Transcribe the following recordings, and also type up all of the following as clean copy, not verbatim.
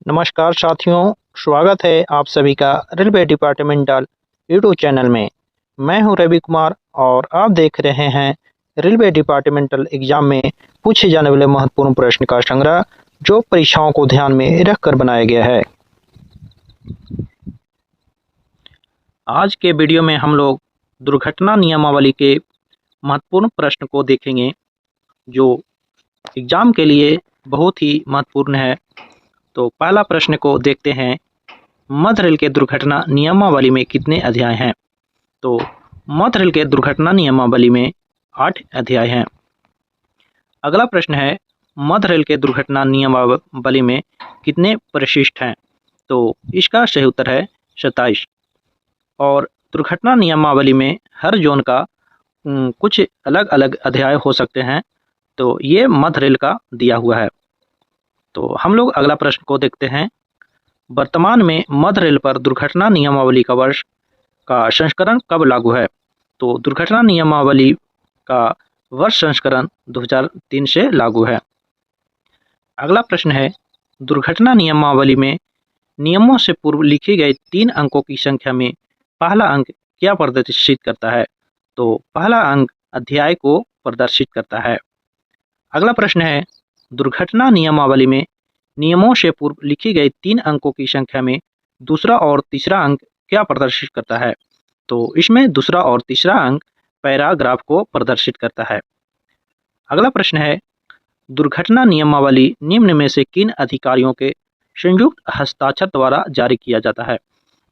नमस्कार साथियों, स्वागत है आप सभी का रेलवे डिपार्टमेंटल यूट्यूब चैनल में। मैं हूं रवि कुमार और आप देख रहे हैं रेलवे डिपार्टमेंटल एग्जाम में पूछे जाने वाले महत्वपूर्ण प्रश्न का संग्रह, जो परीक्षाओं को ध्यान में रखकर बनाया गया है। आज के वीडियो में हम लोग दुर्घटना नियमावली के महत्वपूर्ण प्रश्न को देखेंगे, जो एग्जाम के लिए बहुत ही महत्वपूर्ण है। तो पहला प्रश्न को देखते हैं, मध्य रेल के दुर्घटना नियमावली में कितने अध्याय हैं? तो मध्य रेल के दुर्घटना नियमावली में 8 अध्याय हैं। अगला प्रश्न है, मध्य रेल के दुर्घटना नियमावली में कितने परिशिष्ट हैं? तो इसका सही उत्तर है 27। और दुर्घटना नियमावली में हर जोन का कुछ अलग अलग अध्याय हो सकते हैं, तो ये मध्य रेल का दिया हुआ है। तो हम लोग अगला प्रश्न को देखते हैं, वर्तमान में मध्य रेल पर दुर्घटना नियमावली का वर्ष का संस्करण कब लागू है? तो दुर्घटना नियमावली का वर्ष संस्करण 2003 से लागू है। अगला प्रश्न है, दुर्घटना नियमावली में नियमों से पूर्व लिखी गई 3 अंकों की संख्या में पहला अंक क्या प्रदर्शित करता है? तो पहला अंक अध्याय को प्रदर्शित करता है। अगला प्रश्न है, दुर्घटना नियमावली में नियमों से पूर्व लिखी गई 3 अंकों की संख्या में दूसरा और तीसरा अंक क्या प्रदर्शित करता है? तो इसमें दूसरा और तीसरा अंक पैराग्राफ को प्रदर्शित करता है। अगला प्रश्न है, दुर्घटना नियमावली निम्न में से किन अधिकारियों के संयुक्त हस्ताक्षर द्वारा जारी किया जाता है?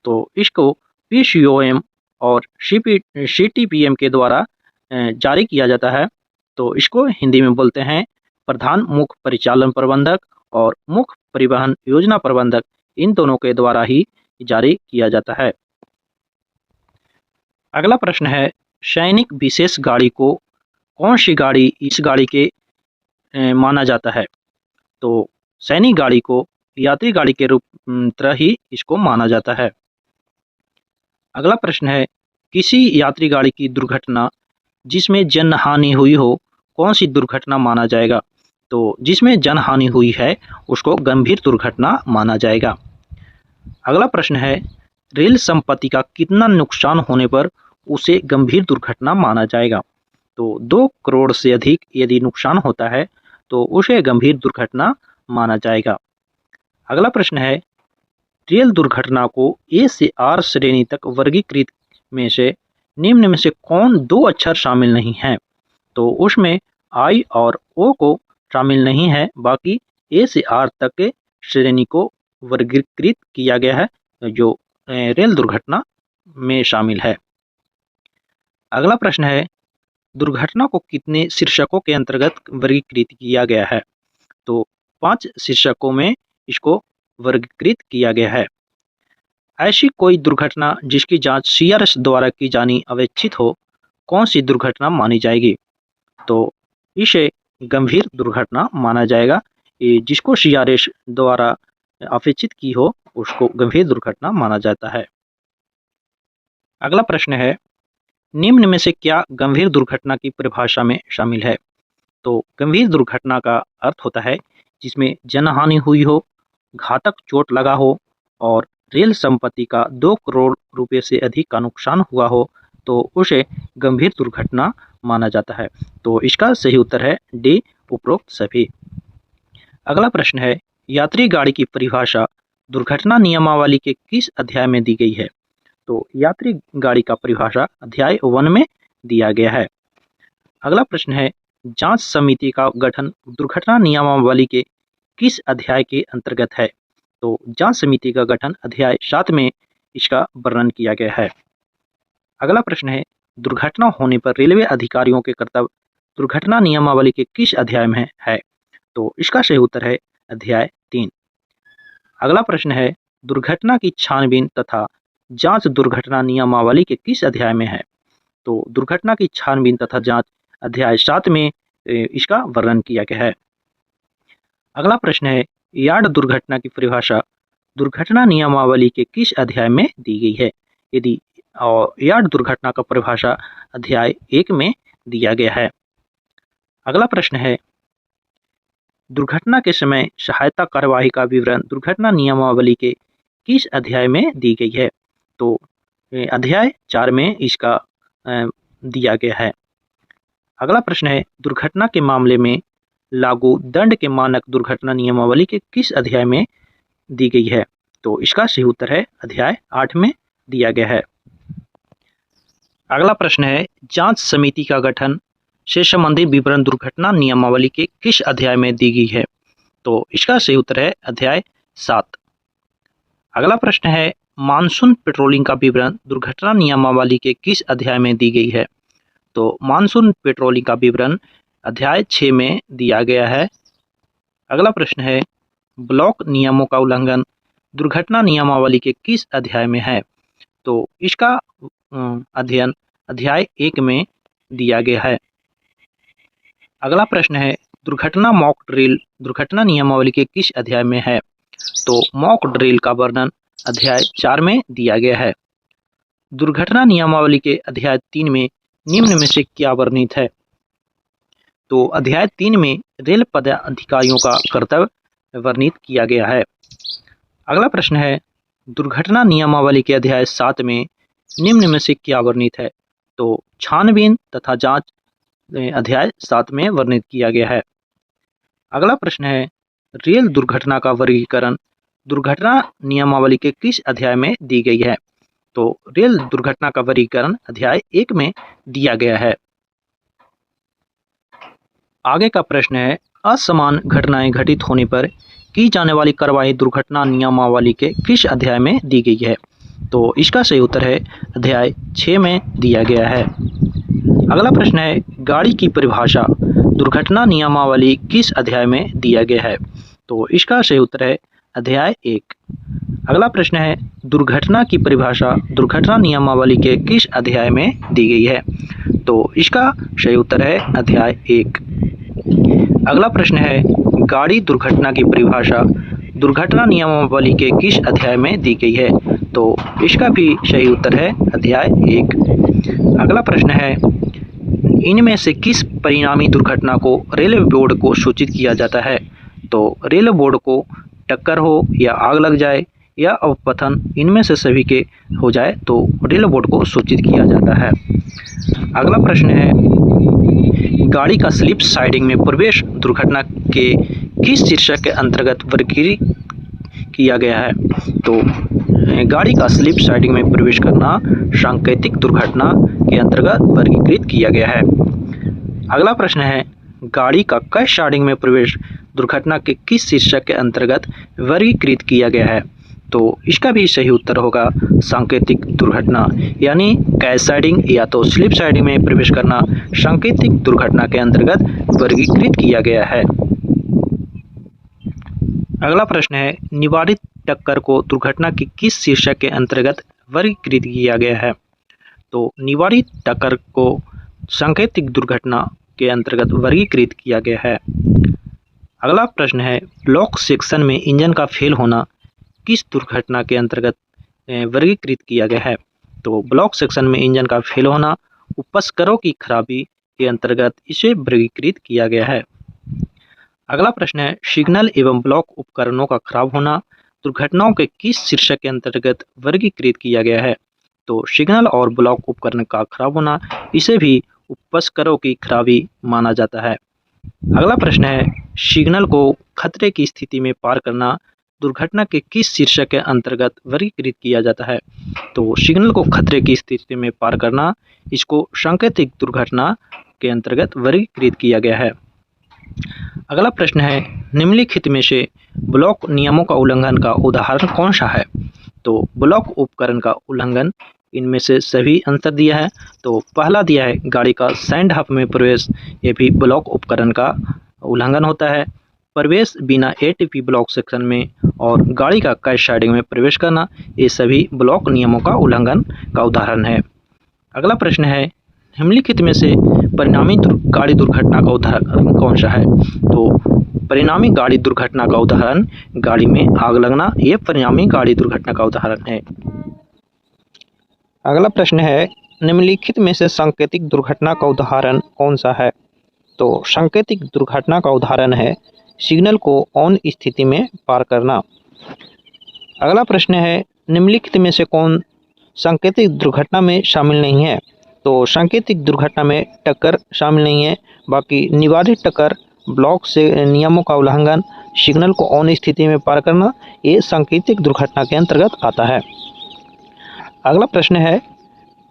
तो इसको पीसीओएम और सीटीपीएम के द्वारा जारी किया जाता है। तो इसको हिंदी में बोलते हैं प्रधान मुख्य परिचालन प्रबंधक और मुख्य परिवहन योजना प्रबंधक, इन दोनों के द्वारा ही जारी किया जाता है। अगला प्रश्न है, सैनिक विशेष गाड़ी को कौन सी गाड़ी इस गाड़ी के माना जाता है? तो सैनिक गाड़ी को यात्री गाड़ी के रूप तरह ही इसको माना जाता है। अगला प्रश्न है, किसी यात्री गाड़ी की दुर्घटना जिसमें जनहानि हुई हो, कौन सी दुर्घटना माना जाएगा? तो जिसमें जनहानि हुई है उसको गंभीर दुर्घटना माना जाएगा। अगला प्रश्न है, रेल संपत्ति का कितना नुकसान होने पर उसे गंभीर दुर्घटना माना जाएगा? तो 2 करोड़ से अधिक यदि नुकसान होता है तो उसे गंभीर दुर्घटना माना जाएगा। अगला प्रश्न है, रेल दुर्घटना को ए से आर श्रेणी तक वर्गीकृत में से निम्न में से कौन 2 अक्षर शामिल नहीं है? तो उसमें आई और ओ को शामिल नहीं है, बाकी ए से आर तक के श्रेणी को वर्गीकृत किया गया है, जो रेल दुर्घटना में शामिल है। अगला प्रश्न है, दुर्घटना को कितने शीर्षकों के अंतर्गत वर्गीकृत किया गया है? तो 5 शीर्षकों में इसको वर्गीकृत किया गया है। ऐसी कोई दुर्घटना जिसकी जांच सीआरएस द्वारा की जानी अपेक्षित हो, कौन सी दुर्घटना मानी जाएगी? तो इसे गंभीर दुर्घटना माना जाएगा। ये जिसको सीआरएस द्वारा अपेक्षित की हो उसको गंभीर दुर्घटना माना जाता है। अगला प्रश्न है, निम्न में से क्या गंभीर दुर्घटना की परिभाषा में शामिल है? तो गंभीर दुर्घटना का अर्थ होता है जिसमें जनहानि हुई हो, घातक चोट लगा हो और रेल संपत्ति का 2 करोड़ रुपए से अधिक का नुकसान हुआ हो, तो उसे गंभीर दुर्घटना माना जाता है। तो इसका सही उत्तर है डी, उपरोक्त सभी। अगला प्रश्न है, यात्री गाड़ी की परिभाषा दुर्घटना नियमावली के किस अध्याय में दी गई है? तो यात्री गाड़ी का परिभाषा अध्याय 1 में दिया गया है। अगला प्रश्न है, जांच समिति का गठन दुर्घटना नियमावली के किस अध्याय के अंतर्गत है? तो जांच समिति का गठन अध्याय 7 में इसका वर्णन किया गया है। अगला प्रश्न है, दुर्घटना होने पर रेलवे अधिकारियों के कर्तव्य दुर्घटना नियमावली के किस अध्याय में है? तो इसका सही उत्तर है अध्याय 3। अगला प्रश्न है, दुर्घटना की छानबीन तथा जांच दुर्घटना नियमावली के किस अध्याय में है? तो दुर्घटना की छानबीन तथा जांच अध्याय 7 में इसका वर्णन किया गया है। अगला प्रश्न है, यार्ड दुर्घटना की परिभाषा दुर्घटना नियमावली के किस अध्याय में दी गई है? यदि यार्ड दुर्घटना का परिभाषा अध्याय 1 में दिया गया है। अगला प्रश्न है, दुर्घटना के समय सहायता कार्यवाही का विवरण दुर्घटना नियमावली के किस अध्याय में दी गई है? तो अध्याय 4 में इसका दिया गया है। अगला प्रश्न है, दुर्घटना के मामले में लागू दंड के मानक दुर्घटना नियमावली के किस अध्याय में दी गई है? तो इसका सही उत्तर है अध्याय 8 में दिया गया है। अगला प्रश्न है, जांच समिति का गठन से संबंधित विवरण दुर्घटना नियमावली के किस अध्याय में दी गई है? तो इसका सही उत्तर है अध्याय 7। अगला प्रश्न है, मानसून पेट्रोलिंग का विवरण दुर्घटना नियमावली के किस अध्याय में दी गई है? तो मानसून पेट्रोलिंग का विवरण अध्याय 6 में दिया गया है। अगला प्रश्न है, ब्लॉक नियमों का उल्लंघन दुर्घटना नियमावली के किस अध्याय में है? तो इसका अध्ययन अध्याय 1 में दिया गया है। अगला प्रश्न है, दुर्घटना मॉक ड्रिल दुर्घटना नियमावली के किस अध्याय में है? तो मॉक ड्रिल का वर्णन अध्याय 4 में दिया गया है। दुर्घटना नियमावली के अध्याय 3 में निम्न में से क्या वर्णित है? तो अध्याय 3 में रेल पदाधिकारियों का कर्तव्य वर्णित किया गया है। अगला प्रश्न है, दुर्घटना नियमावली के अध्याय 7 में निम्न में से क्या वर्णित है? तो छानबीन तथा जांच अध्याय 7 में वर्णित किया गया है। अगला प्रश्न है, रेल दुर्घटना का वर्गीकरण दुर्घटना नियमावली के किस अध्याय में दी गई है? तो रेल दुर्घटना का वर्गीकरण अध्याय 1 में दिया गया है। आगे का प्रश्न है, असमान घटनाएं घटित होने पर की जाने वाली कार्रवाई दुर्घटना नियमावली के किस अध्याय में दी गई है? तो इसका सही उत्तर है अध्याय 6 में दिया गया है। अगला प्रश्न है, गाड़ी की परिभाषा दुर्घटना नियमावली किस अध्याय में दिया गया है? तो इसका सही उत्तर है अध्याय 1। अगला प्रश्न है, दुर्घटना की परिभाषा दुर्घटना नियमावली के किस अध्याय में दी गई है? तो इसका सही उत्तर है अध्याय 1। अगला प्रश्न है, गाड़ी दुर्घटना की परिभाषा दुर्घटना नियमावली के किस अध्याय में दी गई है? तो इसका भी सही उत्तर है अध्याय 1। अगला प्रश्न है, इनमें से किस परिणामी दुर्घटना को रेलवे बोर्ड को सूचित किया जाता है? तो रेलवे बोर्ड को टक्कर हो या आग लग जाए या अवपतन इनमें से सभी के हो जाए तो रेलवे बोर्ड को सूचित किया जाता है। अगला प्रश्न है, गाड़ी का स्लिप साइडिंग में प्रवेश दुर्घटना के किस शीर्षक के अंतर्गत वर्गीकृत किया गया है? तो गाड़ी का स्लिप साइडिंग में प्रवेश करना सांकेतिक दुर्घटना के अंतर्गत वर्गीकृत किया गया है। अगला प्रश्न है, गाड़ी का क्रैश साइडिंग में प्रवेश दुर्घटना के किस शीर्षक के अंतर्गत वर्गीकृत किया गया है? तो इसका भी सही उत्तर होगा सांकेतिक दुर्घटना, यानी क्रैश साइडिंग या तो स्लिप साइडिंग में प्रवेश करना सांकेतिक दुर्घटना के अंतर्गत वर्गीकृत किया गया है। अगला प्रश्न है, निवारित टक्कर को दुर्घटना के किस शीर्षक के अंतर्गत वर्गीकृत किया गया है? तो निवारित टक्कर को सांकेतिक दुर्घटना के अंतर्गत वर्गीकृत किया गया है। अगला प्रश्न है, ब्लॉक सेक्शन में इंजन का फेल होना किस दुर्घटना के अंतर्गत वर्गीकृत किया गया है? तो ब्लॉक सेक्शन में इंजन का फेल होना उपस्करों की खराबी के अंतर्गत इसे वर्गीकृत किया गया है। अगला प्रश्न है, सिग्नल एवं ब्लॉक उपकरणों का खराब होना दुर्घटनाओं के किस शीर्षक के अंतर्गत वर्गीकृत किया गया है? तो सिग्नल और ब्लॉक उपकरण का खराब होना इसे भी उपस्करों की खराबी माना जाता है। अगला प्रश्न है, सिग्नल को खतरे की स्थिति में पार करना दुर्घटना के किस शीर्षक के अंतर्गत वर्गीकृत किया जाता है? तो सिग्नल को खतरे की स्थिति में पार करना इसको सांकेतिक दुर्घटना के अंतर्गत वर्गीकृत किया गया है। अगला प्रश्न है, निम्नलिखित में से ब्लॉक नियमों का उल्लंघन का उदाहरण कौन सा है? तो ब्लॉक उपकरण का उल्लंघन इनमें से सभी आंसर दिया है। तो पहला दिया है गाड़ी का सैंड हब में प्रवेश, ये भी ब्लॉक उपकरण का उल्लंघन होता है। प्रवेश बिना एटीपी ब्लॉक सेक्शन में और गाड़ी का क्रैश साइडिंग में प्रवेश करना ये सभी ब्लॉक नियमों का उल्लंघन का उदाहरण है। अगला प्रश्न है, निम्नलिखित में से परिणामी गाड़ी दुर्घटना का उदाहरण कौन सा है? तो परिणामी गाड़ी दुर्घटना का उदाहरण गाड़ी में आग लगना, ये परिणामी गाड़ी दुर्घटना का उदाहरण है। अगला प्रश्न है, निम्नलिखित में से सांकेतिक दुर्घटना का उदाहरण कौन सा है? तो सांकेतिक दुर्घटना का उदाहरण है सिग्नल को ऑन स्थिति में पार करना। अगला प्रश्न है, निम्नलिखित में से कौन सांकेतिक दुर्घटना में शामिल नहीं है? तो सांकेतिक दुर्घटना में टक्कर शामिल नहीं है, बाकी निवारित टक्कर, ब्लॉक से नियमों का उल्लंघन, सिग्नल को ऑन स्थिति में पार करना, ये सांकेतिक दुर्घटना के अंतर्गत आता है। अगला प्रश्न है,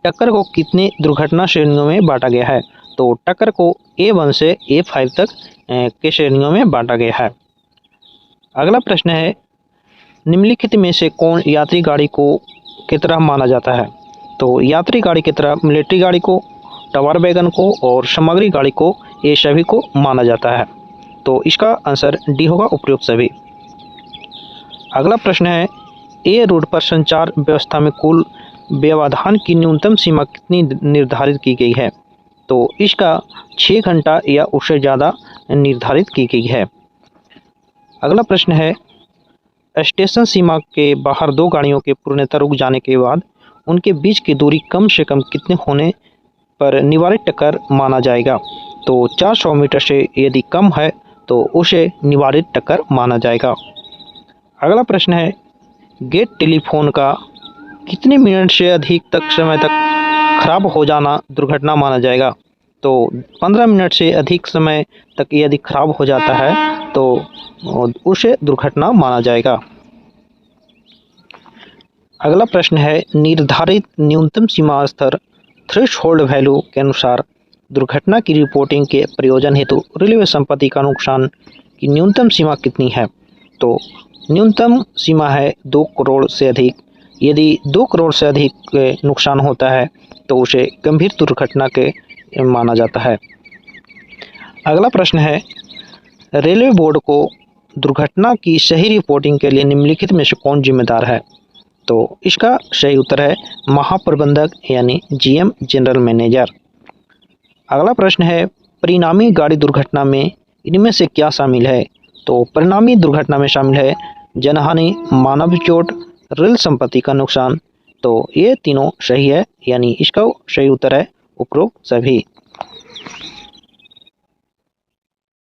टक्कर को कितनी दुर्घटना श्रेणियों में बांटा गया है? तो टक्कर को A1 से A5 तक के श्रेणियों में बांटा गया है। अगला प्रश्न है, निम्नलिखित में से कौन यात्री गाड़ी को की तरह माना जाता है? तो यात्री गाड़ी की तरह मिलिट्री गाड़ी को, टावर वैगन को और सामग्री गाड़ी को, ये सभी को माना जाता है। तो इसका आंसर डी होगा, उपयुक्त सभी। अगला प्रश्न है, ए रूट पर संचार व्यवस्था में कुल व्यवधान की न्यूनतम सीमा कितनी निर्धारित की गई है? तो इसका 6 घंटा या उससे ज़्यादा निर्धारित की गई है। अगला प्रश्न है, स्टेशन सीमा के बाहर दो गाड़ियों के पूर्णतः रुक जाने के बाद उनके बीच की दूरी कम से कम कितने होने पर निवारित टक्कर माना जाएगा? तो 400 मीटर से यदि कम है तो उसे निवारित टक्कर माना जाएगा। अगला प्रश्न है, गेट टेलीफोन का कितने मिनट से अधिक तक समय तक खराब हो जाना दुर्घटना माना जाएगा? तो 15 मिनट से अधिक समय तक यदि खराब हो जाता है तो उसे दुर्घटना माना जाएगा। अगला प्रश्न है, निर्धारित न्यूनतम सीमा स्तर थ्रेशोल्ड वैल्यू के अनुसार दुर्घटना की रिपोर्टिंग के प्रयोजन हेतु रेलवे संपत्ति का नुकसान की न्यूनतम सीमा कितनी है? तो न्यूनतम सीमा है 2 करोड़ से अधिक। यदि 2 करोड़ से अधिक नुकसान होता है तो उसे गंभीर दुर्घटना के माना जाता है। अगला प्रश्न है, रेलवे बोर्ड को दुर्घटना की सही रिपोर्टिंग के लिए निम्नलिखित में से कौन जिम्मेदार है? तो इसका सही उत्तर है महाप्रबंधक यानी GM जनरल मैनेजर। अगला प्रश्न है, परिणामी गाड़ी दुर्घटना में इनमें से क्या शामिल है? तो परिणामी दुर्घटना में शामिल है जनहानि, मानव चोट, रेल संपत्ति का नुकसान। तो ये तीनों सही है, यानी इसका सही उत्तर है उपरोक्त सभी।